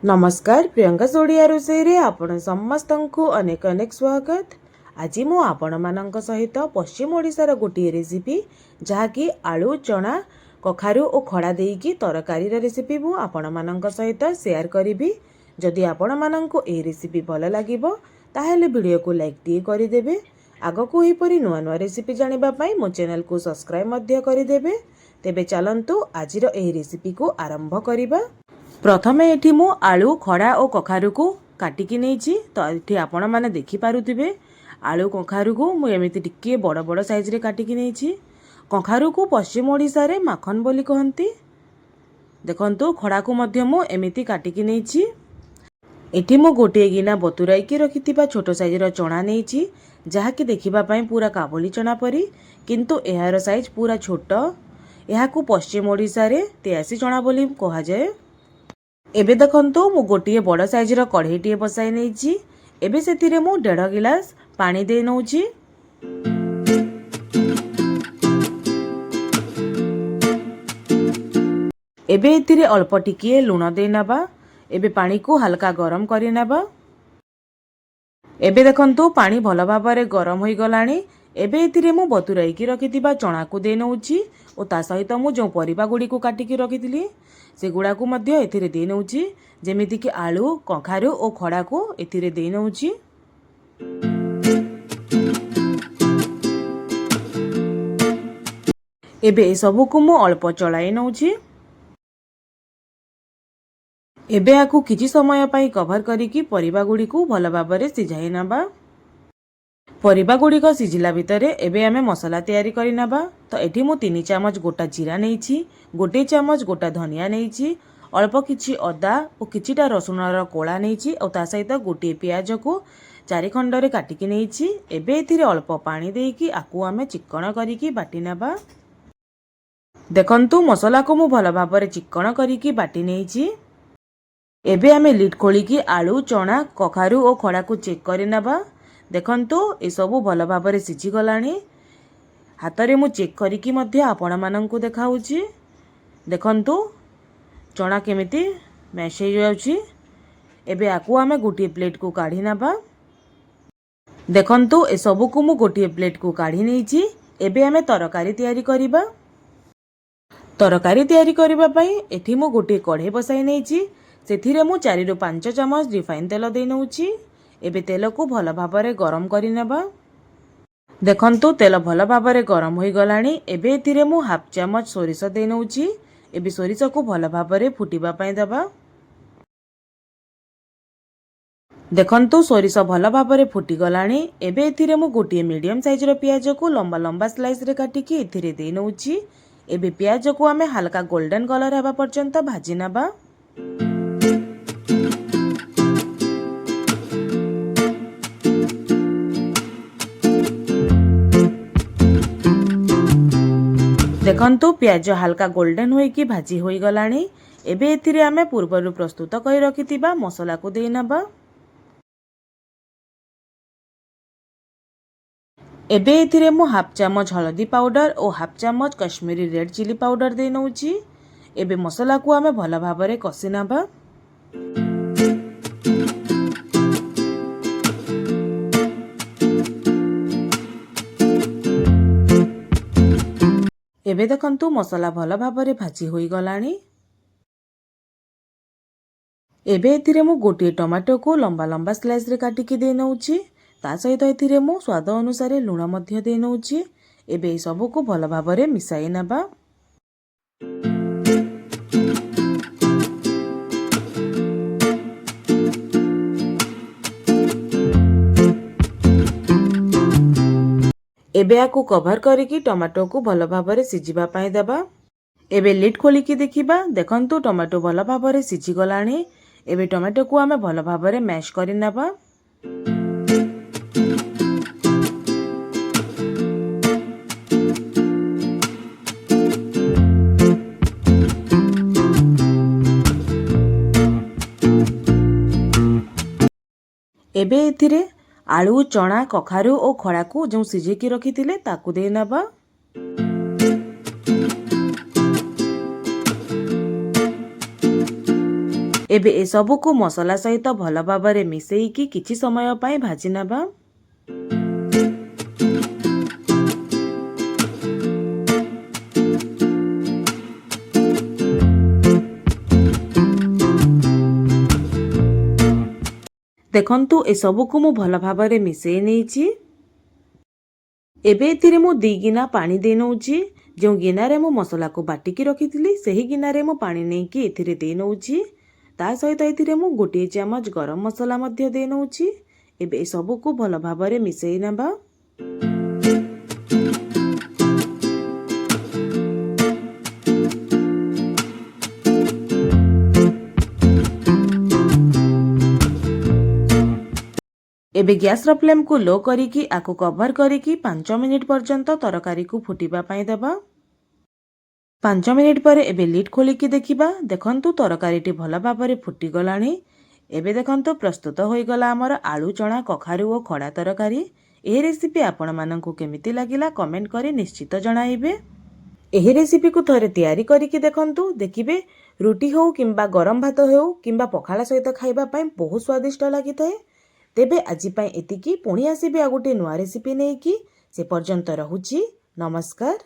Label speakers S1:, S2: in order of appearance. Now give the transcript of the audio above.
S1: नमस्कार प्रियंका ओडिया रोषे रे आपण समस्त को अनेक अनेक स्वागत। आज मु आपण मानक सहित पश्चिम ओडिशार गोटे रेसिपी जहाँकि आलू चना कखारु और खड़ा देकी तरकारी रेसिपी मु आपण मानक सहित शेयर करी। जदि आपण मानक ए रेसिपी भल लागिबो ताहेले वीडियो को लाइक टी करदेवे। आग को एपरी नुआ नुआ रेसिपी जानिबा पई मो चैनल को सब्सक्राइब मध्य करदेवे। तेबे चलंतु आजिर ए रेसिपी को आरंभ करिबा। प्रथमे एठी मु आलू खड़ा और कखारु को काटिकी नहीं तो ये आपण मैंने देखिपे आलू कखारु को मुझे एमती टिके बड़ बड़ साइज रे काटिकी नहीं। कखारु को पश्चिम ओडिशा रे माखन बोली कहती। देखंतु खड़ा को मध्य मु एमती काटिकी नहीं। एठी मु गोटे गिना बतुराई रखिथिबा छोट साइज रो चना नहीं जहाँकि देखिबा पई पूरा काबुली चना परी किंतु एहार साइज पूरा छोट। एहाकू पश्चिम ओडिशा रे तेयासी चना बोली कहा जाए। एबे देखंतु मु गोटे बड़ साइज रो कढ़ईटे बसाई नहीं। एबे सेतिरे मु 1.5 गिलास पानी दे नउची। एबे एतिरे अल्प टिकिए लूण दे नबा। एबे पानी को हल्का गरम करि नबा। एबे देखंतु पानी भल भाबरे गरम होई गलानी। एबे एतिरे मु बतुराई रखिथिबा चना को दे नउची और ता सहित मु जो परिबा गुडी को काटिकी रखिथिली से गुड़ा को मध्य एथिरे दे नउची। जेमिति कि आलू कखारु और खड़ा को एथिरे दे नउची। एबे सबु को मु अल्प चलाई नउची। एबे आकु किछि समय पई कवर करिकी परिबा गुडी को भल भाबरे सिझाई नबा। परिबा गुडी को सिझिला भितरे एबे आमे मसला तयारी करि नबा। तो एठी मु 3 चामच गोटा जीरा नेइछि, 1 चामच गोटा धनिया नेइछि, अल्प किछि अदा और किछिटा रसुन रो कोला नेइछि और ता सहित गोटे प्याज को 4 खंड रे काटिकी नेइछि। एबे एथिरे अल्प पानी देकी आकु आमे चिक्कण करिकी बाटी नबा। देखंतु मसला को मु भल भाबरे चिक्कण करिकी बाटी नेइछि। एबे आमे लिड खोलिकी आलू चना कखारु और खड़ा को चेक करि नबा। देखंतु ए सबु भल भाबरे सिझी गलानी। हाथ रे मु चेक करिकी मध्य आपण माननकु देखाउची। देखंतु चना केमिति मैश हो जाउची। एबे आकु आमे गोटे प्लेट को काढी नबा। देखंतु ए सबु को मु गोटे प्लेट को काढी नेइची। एबे आमे तरकारी तयारी करिबा। तरकारी तयारी करिबा पई एठी मु गोटे कढ़ई बसाई नेइची। सेथिरे मु 4 रु 5 चमच रिफाइन तेल दे नउची। एबे तेल को भल भाबरे गरम करि नेबा। देखंतु तेल भल भाबरे गरम होई गलानी। एबे एथिरे मु हाफ चमच सोरिष दे नउची। एबे सोरिष को भल भाबरे फुटिबा पई देबा। देखंतु सोरिष भल भाबरे फुटी गलानी। एबे एथिरे मु गोटे मीडियम साइज रो प्याज को लंबा लंबा स्लाइस रे काटिकी एथिरे दे नउची। एबे प्याज को आमे हल्का गोल्डन कलर हेबा पर्यंत भाजी नबा। देखंतु प्याज हल्का गोल्डन होई कि भाजी होई गलानी। एबे एथिरे आमे पूर्वरु प्रस्तुत करि रखिथिबा मसला को देई नबा। एबे एथिरे मु हाफ चमच हल्दी पाउडर और हाफ चमच कश्मीरी रेड चिली पाउडर दे नउची। एबे मसला को आमे भल भाबरे कसी नबा। एबे देखंतु मसला भल भाबरे भाजी होई गलानी। एबे एथिरे मु गोटे टमाटो को लंबा लंबा स्लाइस रे काटिकी दे नउची। ता सहित एथिरे मु स्वाद अनुसार लूण मध्य दे नउची। एबे ए सब को भल भाबरे मिसाई नबा। एबे आकु कवर करिकी टमाटो को भल भाबरे सिझिबा पई देबा। एबे लिड खोलिकी देखिबा। देखंतु टमाटो भल भाबरे सिझी गलानी। एबे टमाटो को आमे भल भाबरे मैश करि नबा। एबे एथिरे आलू चना कखारु और खड़ा को जो सिझेकी रखिथिले ताकू दे नबा। ଏବେ ଏସବୁକୁ ମସଲା ସହିତ ଭଲ ଭାବରେ ମିଶେଇକି କିଛି ସମୟ ପାଇଁ ଭାଜି ନେବା। ଦେଖନ୍ତୁ ଏସବୁକୁ ମୁଁ ଭଲ ଭାବରେ ମିଶେଇ ନେଇଛି। ଏବେ ଏଥିରେ ମୁଁ 2 ଗିନା ପାଣି ଦେଇ ନେଉଛି। ଯେଉଁ ଗିନାରେ ମୁଁ ମସଲାକୁ ବାଟିକି ରଖିଥିଲି ସେହି ଗିନାରେ ମୁଁ ପାଣି ନେଇକି ଏଥିରେ ଦେଇ ନେଉଛି। ତା ସହିତ ଏଥିରେ ମୁଁ 1 ଚାମଚ ଗରମ ମସଲା ମଧ୍ୟ ଦେଇ ନେଉଛି। ଏବେ ଏସବୁକୁ ଭଲ ଭାବରେ ମିଶେଇ ନେବା। ଏବେ ଗ୍ୟାସର ଫ୍ଲେମ୍କୁ ଲୋ କରିକି ଆକୁ କଭର କରିକି 5 ମିନିଟ୍ ପର୍ଯ୍ୟନ୍ତ ତରକାରୀକୁ ଫୁଟିବା ପାଇଁ ଦେବା। 5 ମିନିଟ୍ ପରେ ଏବେ ଲିଡ୍ ଖୋଲିକି ଦେଖିବା। ଦେଖନ୍ତୁ ତରକାରୀଟି ଭଲ ଭାବରେ ଫୁଟିଗଲାଣି। ଏବେ ଦେଖନ୍ତୁ ପ୍ରସ୍ତୁତ ହୋଇଗଲା ଆମର ଆଳୁ ଚଣା କଖାରୁ ଓ ଖଡ଼ା ତରକାରୀ। ଏହି ରେସିପି ଆପଣମାନଙ୍କୁ କେମିତି ଲାଗିଲା କମେଣ୍ଟ କରି ନିଶ୍ଚିତ ଜଣାଇବେ। ଏହି ରେସିପିକୁ ଥରେ ତିଆରି କରିକି ଦେଖନ୍ତୁ, ଦେଖିବେ ରୁଟି ହେଉ କିମ୍ବା ଗରମ ଭାତ ହେଉ କିମ୍ବା ପଖାଳ ସହିତ ଖାଇବା ପାଇଁ ବହୁତ ସ୍ୱାଦିଷ୍ଟ ଲାଗିଥାଏ। ତେବେ ଆଜି ପାଇଁ ଏତିକି। ପୁଣି ଆସିବି ଆଉ ଗୋଟେ ନୂଆ ରେସିପି ନେଇକି। ସେ ପର୍ଯ୍ୟନ୍ତ ରହୁଛି। ନମସ୍କାର।